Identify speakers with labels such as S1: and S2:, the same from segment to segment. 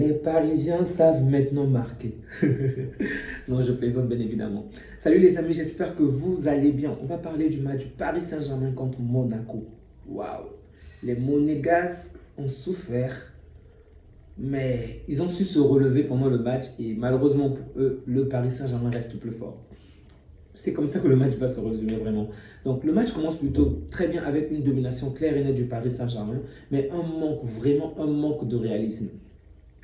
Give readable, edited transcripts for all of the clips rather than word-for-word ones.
S1: Les Parisiens savent maintenant marquer. Non, je plaisante bien évidemment. Salut les amis, j'espère que vous allez bien. On va parler du match du Paris Saint-Germain contre Monaco. Waouh! Les Monégasques ont souffert, mais ils ont su se relever pendant le match et malheureusement pour eux, le Paris Saint-Germain reste plus fort. C'est comme ça que le match va se résumer vraiment. Donc le match commence plutôt très bien avec une domination claire et nette du Paris Saint-Germain, mais vraiment un manque de réalisme.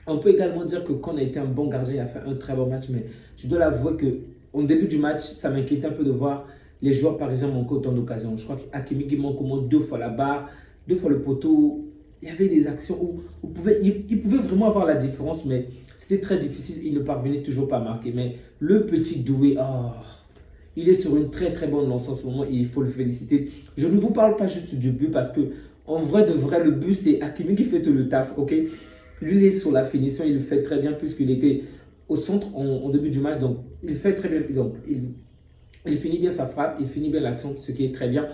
S1: On peut également dire que Kon a été un bon gardien, il a fait un très bon match, mais je dois l'avouer qu'au début du match, ça m'inquiétait un peu de voir les joueurs parisiens manquer autant d'occasions. Je crois qu'Hakimi manque au moins deux fois la barre, deux fois le poteau. Il y avait des actions où il pouvait vraiment avoir la différence, mais c'était très difficile. Il ne parvenait toujours pas à marquer. Mais le petit Doué, oh, il est sur une très bonne lancée en ce moment et il faut le féliciter. Je ne vous parle pas juste du but parce que en vrai de vrai, le but c'est Hakimi qui fait tout le taf, ok? Lui, il est sur la finition, il le fait très bien puisqu'il était au centre en début du match. Donc, il fait très bien. Donc, il finit bien sa frappe, il finit bien l'action, ce qui est très bien.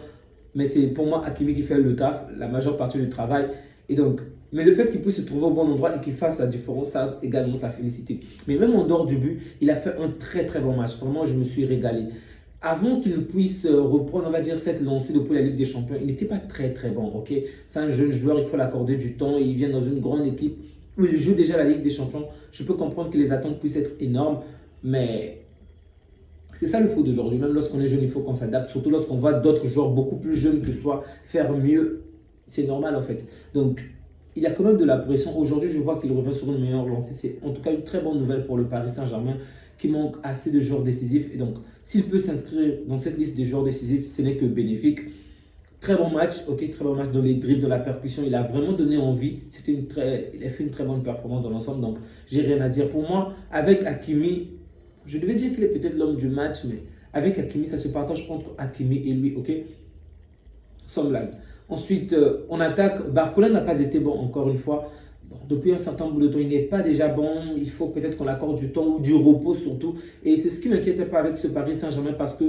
S1: Mais c'est pour moi Hakimi qui fait le taf, la majeure partie du travail. Et donc, mais le fait qu'il puisse se trouver au bon endroit et qu'il fasse la différence, ça a également sa félicité. Mais même en dehors du but, il a fait un très bon match. Vraiment, je me suis régalé. Avant qu'il puisse reprendre, on va dire, cette lancée depuis la Ligue des Champions, il n'était pas très bon, ok? C'est un jeune joueur, il faut l'accorder du temps, il vient dans une grande équipe où il joue déjà la Ligue des Champions. Je peux comprendre que les attentes puissent être énormes, mais c'est ça le foot d'aujourd'hui. Même lorsqu'on est jeune, il faut qu'on s'adapte, surtout lorsqu'on voit d'autres joueurs beaucoup plus jeunes que soi faire mieux. C'est normal en fait. Donc, il y a quand même de la pression. Aujourd'hui, je vois qu'il revient sur une meilleure lancée. C'est en tout cas une très bonne nouvelle pour le Paris Saint-Germain qui manque assez de joueurs décisifs. Et donc, s'il peut s'inscrire dans cette liste des joueurs décisifs, ce n'est que bénéfique. Très bon match, ok, très bon match dans les dribbles, dans la percussion. Il a vraiment donné envie. Il a fait une très bonne performance dans l'ensemble. Donc, j'ai rien à dire. Pour moi, avec Hakimi, je devais dire qu'il est peut-être l'homme du match, mais avec Hakimi, ça se partage entre Hakimi et lui, ok? Sans blague. Ensuite, on attaque. Barcola n'a pas été bon, encore une fois. Bon, depuis un certain bout de temps, il n'est pas déjà bon. Il faut peut-être qu'on accorde du temps ou du repos surtout. Et c'est ce qui ne m'inquiète pas avec ce Paris Saint-Germain parce que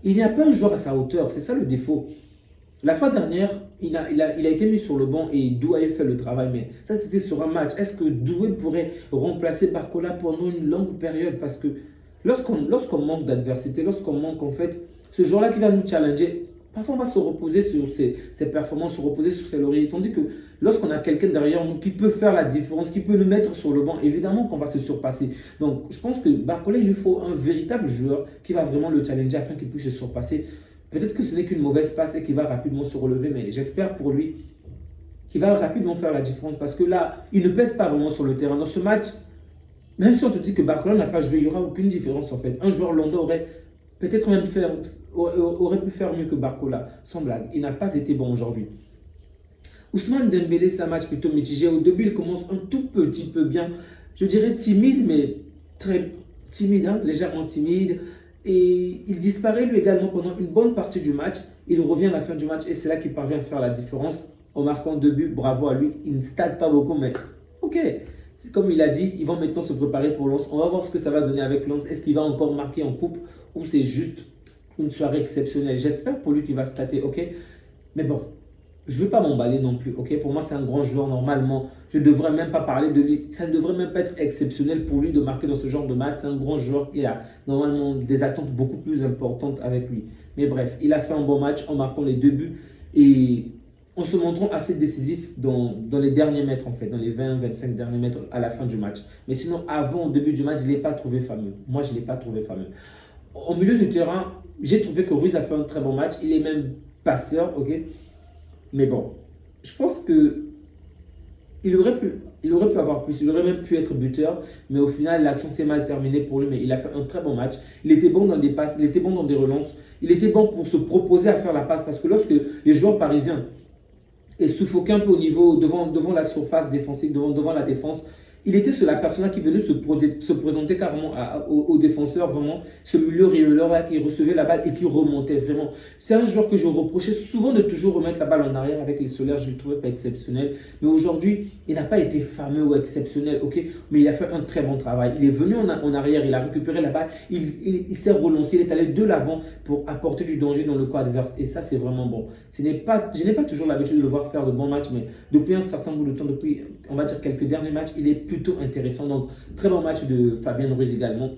S1: il n'y a pas un joueur à sa hauteur. C'est ça le défaut. La fois dernière, il a été mis sur le banc et Doué a fait le travail. Mais ça, c'était sur un match. Est-ce que Doué pourrait remplacer Barcola pendant une longue période? Parce que lorsqu'on manque d'adversité, lorsqu'on manque en fait, ce joueur-là qui va nous challenger, parfois on va se reposer sur ses performances, se reposer sur ses lauriers. Tandis que lorsqu'on a quelqu'un derrière nous qui peut faire la différence, qui peut nous mettre sur le banc, évidemment qu'on va se surpasser. Donc je pense que Barcola, il lui faut un véritable joueur qui va vraiment le challenger afin qu'il puisse se surpasser. Peut-être que ce n'est qu'une mauvaise passe et qu'il va rapidement se relever, mais j'espère pour lui qu'il va rapidement faire la différence parce que là, il ne pèse pas vraiment sur le terrain. Dans ce match, même si on te dit que Barcola n'a pas joué, il n'y aura aucune différence en fait. Un joueur lambda aurait pu faire mieux que Barcola, sans blague. Il n'a pas été bon aujourd'hui. Ousmane Dembélé, c'est un match plutôt mitigé. Au début, il commence un tout petit peu bien. Je dirais timide, mais très timide, hein, légèrement timide. Et il disparaît lui également pendant une bonne partie du match. Il revient à la fin du match et c'est là qu'il parvient à faire la différence en marquant deux buts. Bravo à lui. Il ne stade pas beaucoup, mais ok. C'est comme il a dit, ils vont maintenant se préparer pour Lens. On va voir ce que ça va donner avec Lens. Est-ce qu'il va encore marquer en coupe ou c'est juste une soirée exceptionnelle? J'espère pour lui qu'il va stater, ok. Mais bon, je ne veux pas m'emballer non plus, ok? Pour moi, c'est un grand joueur normalement. Je ne devrais même pas parler de lui. Ça ne devrait même pas être exceptionnel pour lui de marquer dans ce genre de match. C'est un grand joueur qui a normalement des attentes beaucoup plus importantes avec lui. Mais bref, il a fait un bon match en marquant les deux buts et en se montrant assez décisif dans les derniers mètres, en fait, dans les 20-25 derniers mètres à la fin du match. Mais sinon, avant, au début du match, je ne l'ai pas trouvé fameux. Moi, je ne l'ai pas trouvé fameux. Au milieu du terrain, j'ai trouvé que Ruiz a fait un très bon match. Il est même passeur, ok? Mais bon, je pense que il aurait pu avoir plus, il aurait même pu être buteur, mais au final, l'action s'est mal terminée pour lui, mais il a fait un très bon match. Il était bon dans des passes, il était bon dans des relances, il était bon pour se proposer à faire la passe, parce que lorsque les joueurs parisiens est suffoqué un peu au niveau, devant la surface défensive, devant la défense, il était sur la personne qui venait se présenter carrément aux défenseurs, vraiment, ce milieu réeleur qui recevait la balle et qui remontait vraiment. C'est un joueur que je reprochais souvent de toujours remettre la balle en arrière avec les Solaires, je ne le trouvais pas exceptionnel. Mais aujourd'hui, il n'a pas été fameux ou exceptionnel, ok, mais il a fait un très bon travail. Il est venu en arrière, il a récupéré la balle, il s'est relancé, il est allé de l'avant pour apporter du danger dans le camp adverse. Et ça, c'est vraiment bon. Je n'ai pas toujours l'habitude de le voir faire de bons matchs, mais depuis un certain bout de temps, depuis on va dire, quelques derniers matchs, il est plutôt intéressant. Donc, très bon match de Fabien Ruiz également.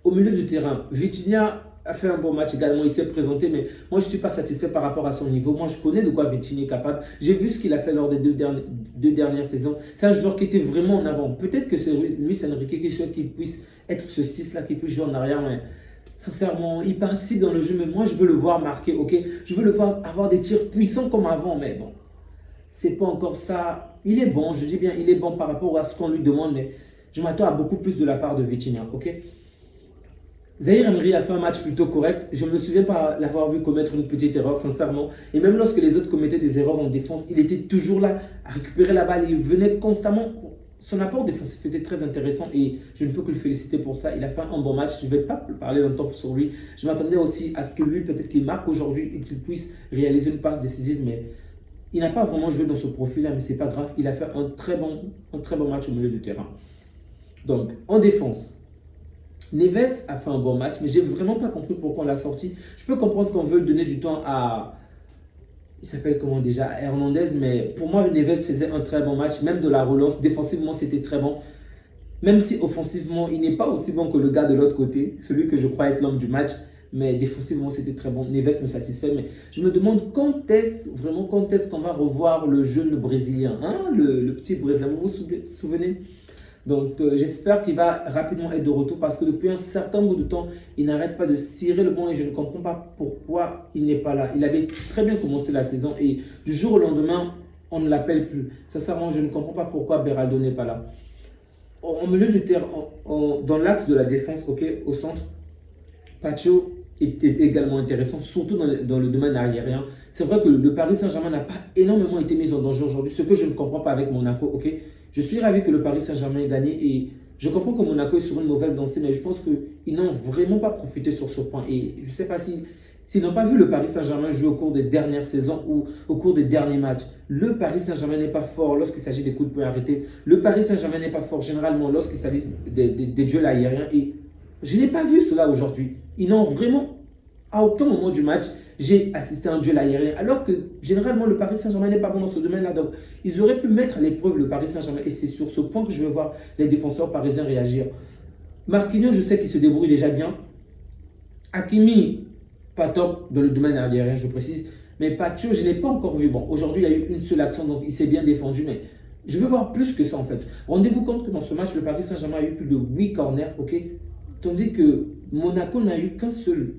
S1: Au milieu du terrain, Vitinha a fait un bon match également, il s'est présenté, mais moi je ne suis pas satisfait par rapport à son niveau. Moi je connais de quoi Vitinha est capable. J'ai vu ce qu'il a fait lors des deux dernières saisons. C'est un joueur qui était vraiment en avant. Peut-être que c'est Luis Enrique qui souhaite qu'il puisse être ce 6-là, qui puisse jouer en arrière, mais sincèrement, il participe dans le jeu, mais moi je veux le voir marquer, ok? Je veux le voir avoir des tirs puissants comme avant, mais bon, c'est pas encore ça. Il est bon, je dis bien, il est bon par rapport à ce qu'on lui demande, mais je m'attends à beaucoup plus de la part de Vitinha, ok? Zahir Emery a fait un match plutôt correct. Je ne me souviens pas l'avoir vu commettre une petite erreur, sincèrement. Et même lorsque les autres commettaient des erreurs en défense, il était toujours là à récupérer la balle. Il venait constamment. Son apport défensif était très intéressant et je ne peux que le féliciter pour cela. Il a fait un bon match. Je ne vais pas parler longtemps sur lui. Je m'attendais aussi à ce que lui, peut-être qu'il marque aujourd'hui et qu'il puisse réaliser une passe décisive. Mais il n'a pas vraiment joué dans ce profil-là, mais ce n'est pas grave. Il a fait un très bon match au milieu du terrain. Donc, en défense, Neves a fait un bon match, mais j'ai vraiment pas compris pourquoi on l'a sorti. Je peux comprendre qu'on veut donner du temps à... Il s'appelle comment déjà? Hernandez, mais pour moi, Neves faisait un très bon match, même de la relance. Défensivement, c'était très bon. Même si offensivement, il n'est pas aussi bon que le gars de l'autre côté, celui que je crois être l'homme du match. Mais défensivement, c'était très bon. Neves me satisfait. Mais je me demande quand est-ce qu'on va revoir le jeune Brésilien, hein? Le petit Brésilien, vous vous souvenez? Donc, j'espère qu'il va rapidement être de retour parce que depuis un certain bout de temps, il n'arrête pas de cirer le banc et je ne comprends pas pourquoi il n'est pas là. Il avait très bien commencé la saison et du jour au lendemain, on ne l'appelle plus. Sincèrement, je ne comprends pas pourquoi Beraldo n'est pas là. En milieu de terrain, dans l'axe de la défense, ok, au centre, Pacho est également intéressant, surtout dans le domaine aérien. C'est vrai que le Paris Saint-Germain n'a pas énormément été mis en danger aujourd'hui, ce que je ne comprends pas avec Monaco, ok. Je suis ravi que le Paris Saint-Germain ait gagné et je comprends que Monaco est sur une mauvaise lancée, mais je pense qu'ils n'ont vraiment pas profité sur ce point. Et je ne sais pas s'ils n'ont pas vu le Paris Saint-Germain jouer au cours des dernières saisons ou au cours des derniers matchs. Le Paris Saint-Germain n'est pas fort lorsqu'il s'agit des coups de poing arrêtés. Le Paris Saint-Germain n'est pas fort généralement lorsqu'il s'agit des duels aériens. Et je n'ai pas vu cela aujourd'hui. Ils n'ont vraiment, à aucun moment du match, j'ai assisté à un duel aérien. Alors que généralement, le Paris Saint-Germain n'est pas bon dans ce domaine-là. Donc, ils auraient pu mettre à l'épreuve le Paris Saint-Germain. Et c'est sur ce point que je vais voir les défenseurs parisiens réagir. Marquinhos, je sais qu'il se débrouille déjà bien. Hakimi, pas top dans le domaine aérien, je précise. Mais Pacho, je ne l'ai pas encore vu. Bon, aujourd'hui, il y a eu une seule action, donc il s'est bien défendu. Mais je veux voir plus que ça, en fait. Rendez-vous compte que dans ce match, le Paris Saint-Germain a eu plus de 8 corners, ok? Tandis que Monaco n'a eu qu'un seul,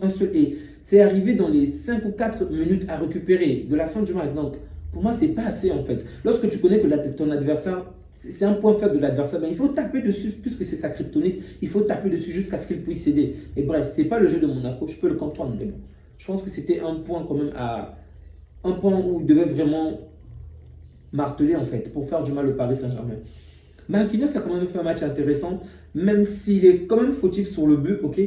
S1: un seul. Et c'est arrivé dans les 5 ou 4 minutes à récupérer de la fin du match. Donc, pour moi, ce n'est pas assez, en fait. Lorsque tu connais que ton adversaire, c'est un point faible de l'adversaire, ben, il faut taper dessus, puisque c'est sa kryptonite, il faut taper dessus jusqu'à ce qu'il puisse céder. Et bref, ce n'est pas le jeu de Monaco, je peux le comprendre, mais bon. Je pense que c'était un point quand même un point où il devait vraiment marteler, en fait, pour faire du mal au Paris Saint-Germain. Marquinhos a quand même fait un match intéressant, même s'il est quand même fautif sur le but, ok,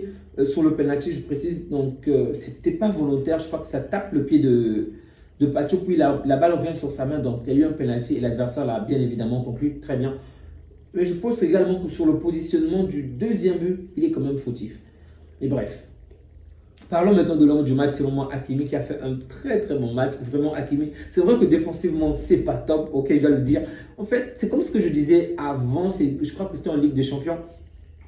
S1: sur le penalty, je précise. Donc, c'était pas volontaire. Je crois que ça tape le pied de Pacho, puis la balle revient sur sa main. Donc, il y a eu un penalty et l'adversaire l'a bien évidemment conclu. Très bien. Mais je pense également que sur le positionnement du deuxième but, il est quand même fautif. Et bref. Parlons maintenant de l'homme du match, selon moi, Hakimi, qui a fait un très bon match. Vraiment, Hakimi. C'est vrai que défensivement, c'est pas top, ok, je dois le dire. En fait, c'est comme ce que je disais avant, je crois que c'était en Ligue des Champions.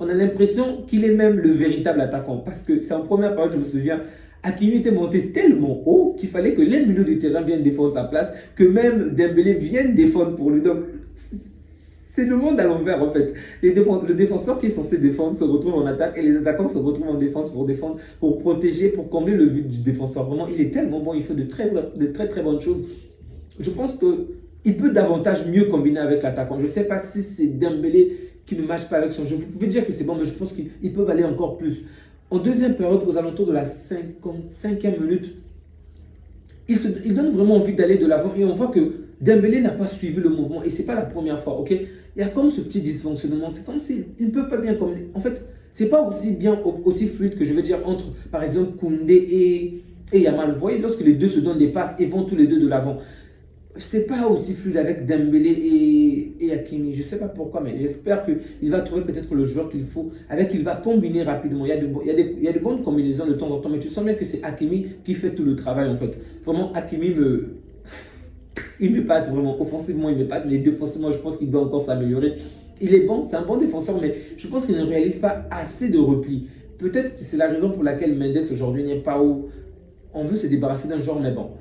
S1: On a l'impression qu'il est même le véritable attaquant. Parce que c'est en première période, je me souviens, Hakimi était monté tellement haut qu'il fallait que les milieux du terrain viennent défendre sa place, que même Dembélé vienne défendre pour lui. Donc, c'est le monde à l'envers en fait. Le défenseur qui est censé défendre se retrouve en attaque et les attaquants se retrouvent en défense pour défendre, pour protéger, pour combler le vide du défenseur. Vraiment, il est tellement bon, il fait de très bonnes choses. Je pense qu'il peut davantage mieux combiner avec l'attaquant. Je ne sais pas si c'est Dembélé qui ne matche pas avec son jeu. Vous pouvez dire que c'est bon, mais je pense qu'ils peuvent aller encore plus. En deuxième période, aux alentours de la 55e minute, il donne vraiment envie d'aller de l'avant et on voit que Dembélé n'a pas suivi le mouvement et ce n'est pas la première fois, ok? Il y a comme ce petit dysfonctionnement, c'est comme s'ils ne peuvent pas bien combiner. En fait, ce n'est pas aussi fluide que je veux dire entre, par exemple, Koundé et Yamal. Vous voyez, lorsque les deux se donnent des passes et vont tous les deux de l'avant, ce n'est pas aussi fluide avec Dembélé et Hakimi. Je ne sais pas pourquoi, mais j'espère qu'il va trouver peut-être le joueur qu'il faut, avec qui il va combiner rapidement. Il y a de bonnes combinaisons de temps en temps, mais tu sens bien que c'est Hakimi qui fait tout le travail en fait. Vraiment, Hakimi il m'épate vraiment. Offensivement, il m'épate, mais défensivement, je pense qu'il doit encore s'améliorer. Il est bon, c'est un bon défenseur, mais je pense qu'il ne réalise pas assez de repli. Peut-être que c'est la raison pour laquelle Mendes aujourd'hui n'est pas où on veut se débarrasser d'un joueur, mais bon.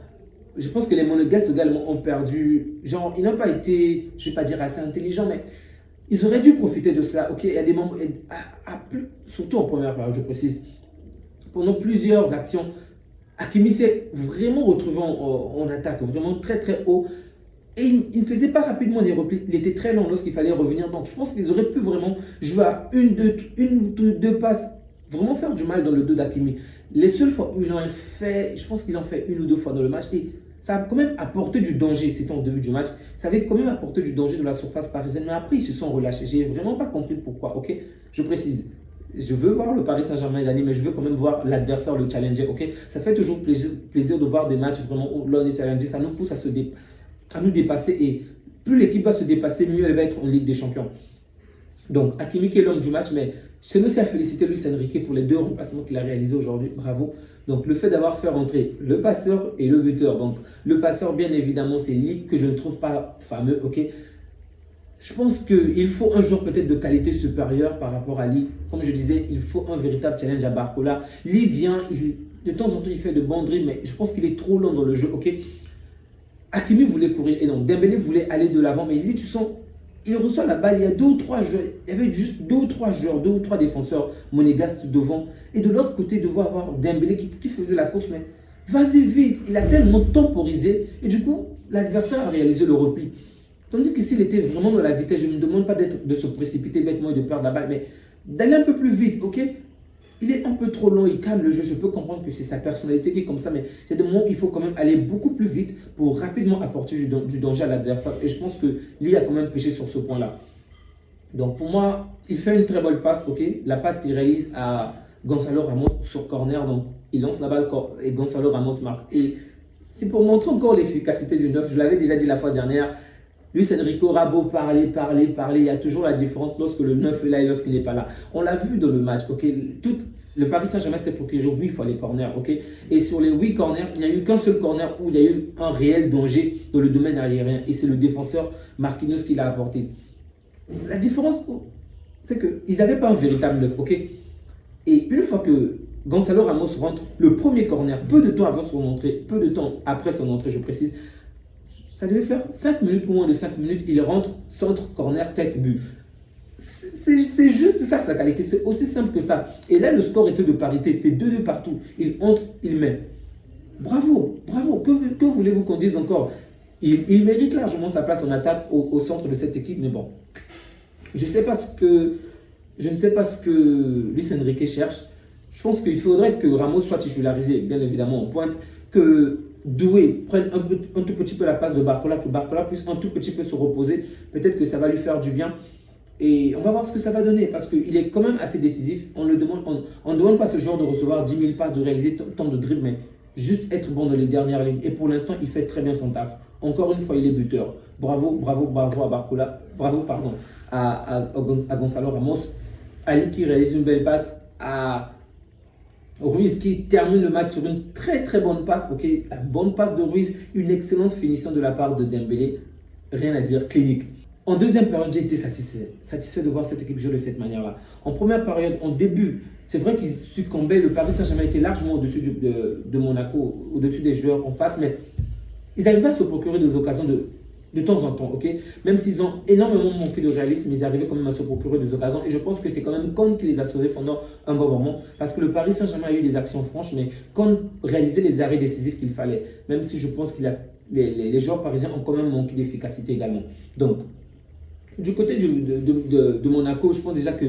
S1: Je pense que les Monégasques également ont perdu. Genre, ils n'ont pas été, je ne vais pas dire assez intelligents, mais ils auraient dû profiter de cela. Ok, il y a des moments, surtout en première période, je précise, pendant plusieurs actions, Hakimi s'est vraiment retrouvé en attaque, vraiment très très haut. Et il ne faisait pas rapidement des replis. Il était très lent lorsqu'il fallait revenir. Donc je pense qu'ils auraient pu vraiment jouer à une ou deux passes, vraiment faire du mal dans le dos d'Hakimi. Les seules fois où ils l'ont fait, je pense qu'ils l'ont fait une ou deux fois dans le match. Et ça a quand même apporté du danger, c'était en début du match. Ça avait quand même apporté du danger de la surface parisienne. Mais après, ils se sont relâchés. J'ai vraiment pas compris pourquoi. Ok, je précise. Je veux voir le Paris Saint-Germain gagner, mais je veux quand même voir l'adversaire, le challenger. Ok, ça fait toujours plaisir de voir des matchs vraiment où l'on est challengé. Ça nous pousse à nous dépasser. Et plus l'équipe va se dépasser, mieux elle va être en Ligue des Champions. Donc, Hakimi qui est l'homme du match, mais c'est aussi à féliciter Luis Enrique pour les deux remplacements qu'il a réalisés aujourd'hui. Bravo. Donc, le fait d'avoir fait rentrer le passeur et le buteur. Donc, le passeur, bien évidemment, c'est Lig que je ne trouve pas fameux. Ok. Je pense qu'il faut un joueur peut-être de qualité supérieure par rapport à Lig. Comme je disais, il faut un véritable challenge à Barcola. Lig vient, de temps en temps, il fait de bons dribbles, mais je pense qu'il est trop lent dans le jeu. Ok. Hakimi voulait courir et donc Dembélé voulait aller de l'avant, mais lui, tu sens, il reçoit la balle, il y a deux ou trois joueurs, il y avait juste deux ou trois défenseurs monégasques devant. Et de l'autre côté, de voir Dembélé qui faisait la course, mais vas-y vite, il a tellement temporisé et du coup, l'adversaire a réalisé le repli. Tandis que s'il était vraiment dans la vitesse, je ne me demande pas de se précipiter bêtement et de perdre la balle, mais d'aller un peu plus vite, ok? Il est un peu trop long, il calme le jeu. Je peux comprendre que c'est sa personnalité qui est comme ça, mais il y a des moments où il faut quand même aller beaucoup plus vite pour rapidement apporter du danger à l'adversaire. Et je pense que lui a quand même péché sur ce point-là. Donc pour moi, il fait une très bonne passe, ok. La passe qu'il réalise à Gonzalo Ramos sur corner, donc il lance la balle et Gonzalo Ramos marque. Et c'est pour montrer encore l'efficacité du 9. Je l'avais déjà dit la fois dernière. Luis Enrique aura beau parler, il y a toujours la différence lorsque le 9 est là et lorsqu'il n'est pas là. On l'a vu dans le match, ok. Le Paris Saint-Germain s'est procuré 8 fois les corners, ok. Et sur les 8 corners, il n'y a eu qu'un seul corner où il y a eu un réel danger dans le domaine aérien. Et c'est le défenseur Marquinhos qui l'a apporté. La différence, c'est qu'ils n'avaient pas un véritable 9, ok. Et une fois que Gonzalo Ramos rentre, le premier corner, peu de temps avant son entrée, peu de temps après son entrée, je précise, ça devait faire 5 minutes ou moins de 5 minutes, il rentre, centre, corner, tête, but. C'est juste ça sa qualité, c'est aussi simple que ça. Et là, le score était de parité, c'était 2-2 partout. Il entre, il met. Bravo, bravo, que voulez-vous qu'on dise encore? Il mérite largement sa place en attaque au centre de cette équipe, mais bon. Je ne sais pas ce que Luis Enrique cherche. Je pense qu'il faudrait que Ramos soit titularisé, bien évidemment, en pointe, que Doué prenne un tout petit peu la place de Barcola, que Barcola puisse un tout petit peu se reposer. Peut-être que ça va lui faire du bien. Et on va voir ce que ça va donner parce qu'il est quand même assez décisif. On ne demande pas à ce joueur de recevoir 10 000 passes, de réaliser tant de dribbles, mais juste être bon dans les dernières lignes. Et pour l'instant, il fait très bien son taf. Encore une fois, il est buteur. Bravo, bravo, bravo à Barcola. Bravo, pardon, à Gonzalo Ramos. Ali qui réalise une belle passe à Ruiz qui termine le match sur une très très bonne passe. Ok, la bonne passe de Ruiz, une excellente finition de la part de Dembélé. Rien à dire, clinique. En deuxième période, j'ai été satisfait de voir cette équipe jouer de cette manière-là. En première période, en début, c'est vrai qu'ils succombaient. Le Paris Saint-Germain était largement au-dessus de Monaco, au-dessus des joueurs en face, mais ils arrivaient à se procurer des occasions de temps en temps, ok. Même s'ils ont énormément manqué de réalisme, ils arrivaient quand même à se procurer des occasions. Et je pense que c'est quand même Kon qui les a sauvés pendant un bon moment. Parce que le Paris Saint-Germain a eu des actions franches, mais Kon réalisait les arrêts décisifs qu'il fallait. Même si je pense que les joueurs parisiens ont quand même manqué d'efficacité également. Donc, du côté de Monaco, je pense déjà que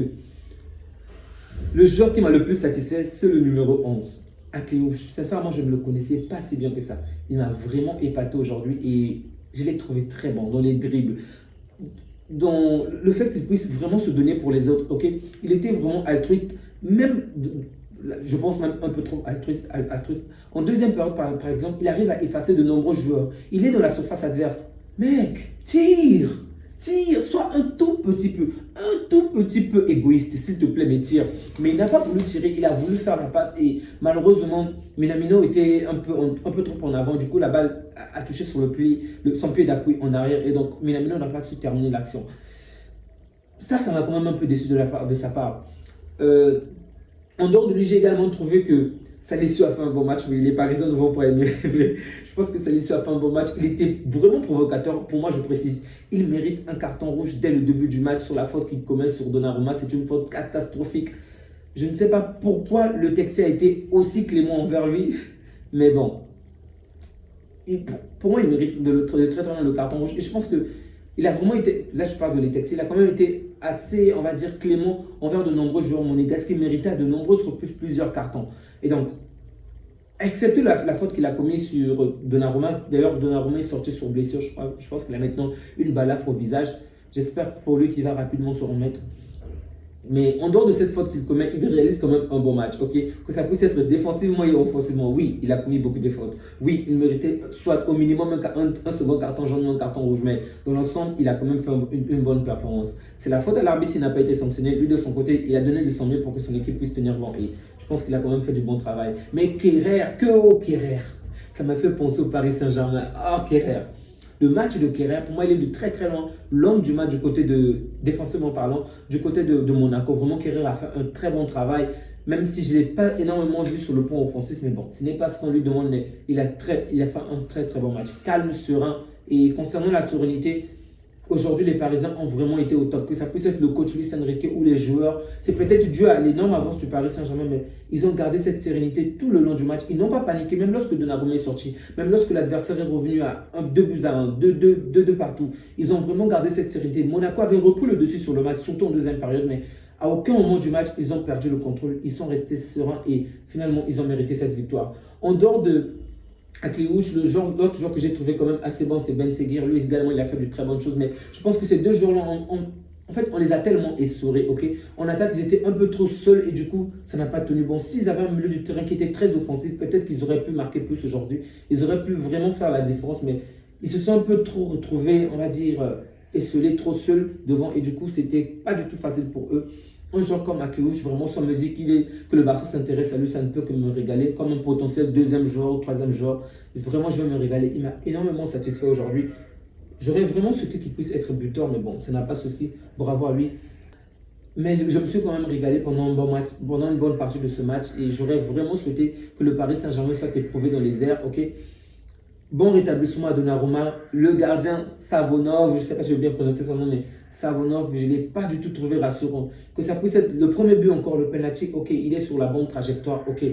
S1: le joueur qui m'a le plus satisfait, c'est le numéro 11. Akliouche. Sincèrement, je ne le connaissais pas si bien que ça. Il m'a vraiment épaté aujourd'hui et je l'ai trouvé très bon dans les dribbles. Dans le fait qu'il puisse vraiment se donner pour les autres. Ok, il était vraiment altruiste, même, je pense même un peu trop altruiste. En deuxième période, par exemple, il arrive à effacer de nombreux joueurs. Il est dans la surface adverse. Mec, tire! Tire, sois un tout petit peu égoïste, s'il te plaît, mais tire. Mais il n'a pas voulu tirer, il a voulu faire la passe et malheureusement, Minamino était un peu trop en avant. Du coup, la balle a touché sur son pied d'appui en arrière. Et donc, Minamino n'a pas su terminer l'action. Ça m'a quand même un peu déçu de sa part. En dehors de lui, j'ai également trouvé que Salisu a fait un bon match, mais les Parisiens ne vont pas aimer. Je pense que Salisu a fait un bon match. Il était vraiment provocateur. Pour moi, je précise, il mérite un carton rouge dès le début du match sur la faute qu'il commet sur Donnarumma. C'est une faute catastrophique. Je ne sais pas pourquoi le Texas a été aussi clément envers lui, mais bon. Pour moi, il mérite de très loin le carton rouge. Et je pense que il a vraiment été, là je parle de l'Etex, il a quand même été assez, on va dire, clément envers de nombreux joueurs monégasques qui méritaient à de nombreuses reprises plusieurs cartons. Et donc, excepté la faute qu'il a commise sur Donnarumma, d'ailleurs Donnarumma est sorti sur blessure, je pense qu'il a maintenant une balafre au visage. J'espère pour lui qu'il va rapidement se remettre. Mais en dehors de cette faute qu'il commet, il réalise quand même un bon match, ok? Que ça puisse être défensivement et offensivement, oui, il a commis beaucoup de fautes. Oui, il méritait soit au minimum un second carton jaune ou un carton rouge, mais dans l'ensemble, il a quand même fait une bonne performance. C'est la faute à l'arbitre s'il n'a pas été sanctionné. Lui, de son côté, il a donné de son mieux pour que son équipe puisse tenir bon. Et je pense qu'il a quand même fait du bon travail. Mais Kerrer, ça m'a fait penser au Paris Saint-Germain. Ah, Kerrer. Le match de Kerrer, pour moi, il est de très très loin l'homme du match du côté de, défensivement parlant, du côté de Monaco. Vraiment, Kerrer a fait un très bon travail, même si je ne l'ai pas énormément vu sur le point offensif. Mais bon, ce n'est pas ce qu'on lui demande, mais il a fait un très très bon match. Calme, serein. Et concernant la sérénité, aujourd'hui, les Parisiens ont vraiment été au top. Que ça puisse être le coach Luis Enrique ou les joueurs, c'est peut-être dû à l'énorme avance du Paris Saint-Germain, mais ils ont gardé cette sérénité tout le long du match. Ils n'ont pas paniqué, même lorsque Donnarumma est sorti, même lorsque l'adversaire est revenu à 2 buts à 1, 2 partout. Ils ont vraiment gardé cette sérénité. Monaco avait repris le dessus sur le match, surtout en deuxième période, mais à aucun moment du match, ils ont perdu le contrôle. Ils sont restés sereins et finalement, ils ont mérité cette victoire. En dehors de Akliouche, l'autre joueur que j'ai trouvé quand même assez bon, c'est Ben Seguir. Lui également, il a fait de très bonnes choses. Mais je pense que ces deux joueurs-là, en fait, on les a tellement essorés. Okay, en attaque, ils étaient un peu trop seuls et du coup, ça n'a pas tenu bon. S'ils avaient un milieu du terrain qui était très offensif, peut-être qu'ils auraient pu marquer plus aujourd'hui. Ils auraient pu vraiment faire la différence. Mais ils se sont un peu trop retrouvés, on va dire, esselés, trop seuls devant. Et du coup, c'était pas du tout facile pour eux. Un joueur comme Akliouche, vraiment, ça me dit que le Barça s'intéresse à lui, ça ne peut que me régaler. Comme un potentiel deuxième joueur ou troisième joueur, vraiment, je vais me régaler. Il m'a énormément satisfait aujourd'hui. J'aurais vraiment souhaité qu'il puisse être buteur, mais bon, ça n'a pas suffi. Bravo à lui. Mais je me suis quand même régalé pendant un bon match, pendant une bonne partie de ce match. Et j'aurais vraiment souhaité que le Paris Saint-Germain soit éprouvé dans les airs. Ok. Bon rétablissement à Donnarumma. Le gardien Savonov, je ne sais pas si je vais bien prononcer son nom, mais Savonov, je ne l'ai pas du tout trouvé rassurant. Que ça puisse être le premier but encore, le penalty, ok, il est sur la bonne trajectoire, ok.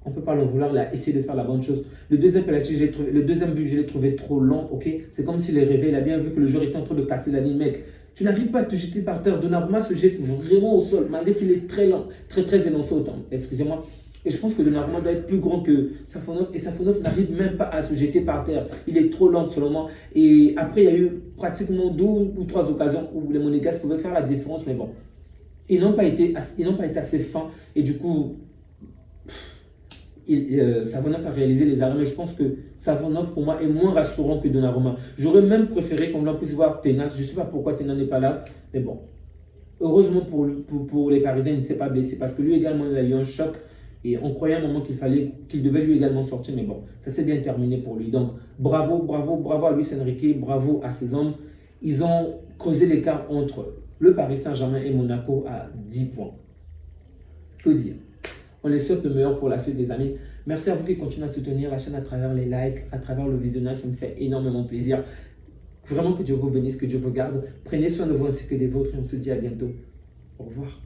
S1: On ne peut pas l'en vouloir, il a essayé de faire la bonne chose. Le deuxième penalty, le deuxième but, je l'ai trouvé trop lent, ok. C'est comme s'il est rêvé, il a bien vu que le joueur était en train de casser la ligne, mec. Tu n'arrives pas à te jeter par terre. Donnarumma se jette vraiment au sol, malgré qu'il est très lent, très élancé au temps. Excusez-moi. Et je pense que Donnarumma doit être plus grand que Safonov. Et Safonov n'arrive même pas à se jeter par terre. Il est trop lent selon moi. Et après, il y a eu pratiquement 2 ou 3 occasions où les Monégasques pouvaient faire la différence. Mais bon, ils n'ont pas été assez fins. Et du coup, Savonov a réalisé les arrêts. Mais je pense que Savonov, pour moi, est moins rassurant que Donnarumma. J'aurais même préféré qu'on puisse voir Tenas. Je ne sais pas pourquoi Tenas n'est pas là. Mais bon, heureusement pour les Parisiens, il ne s'est pas blessé. Parce que lui également, il a eu un choc. Et on croyait à un moment qu'il devait lui également sortir, mais bon, ça s'est bien terminé pour lui. Donc, bravo à Luis Enrique, bravo à ces hommes. Ils ont creusé l'écart entre le Paris Saint-Germain et Monaco à 10 points. Que dire? On les souhaite le meilleur pour la suite des années. Merci à vous qui continuez à soutenir la chaîne à travers les likes, à travers le visionnage, ça me fait énormément plaisir. Vraiment que Dieu vous bénisse, que Dieu vous garde. Prenez soin de vous ainsi que des vôtres et on se dit à bientôt. Au revoir.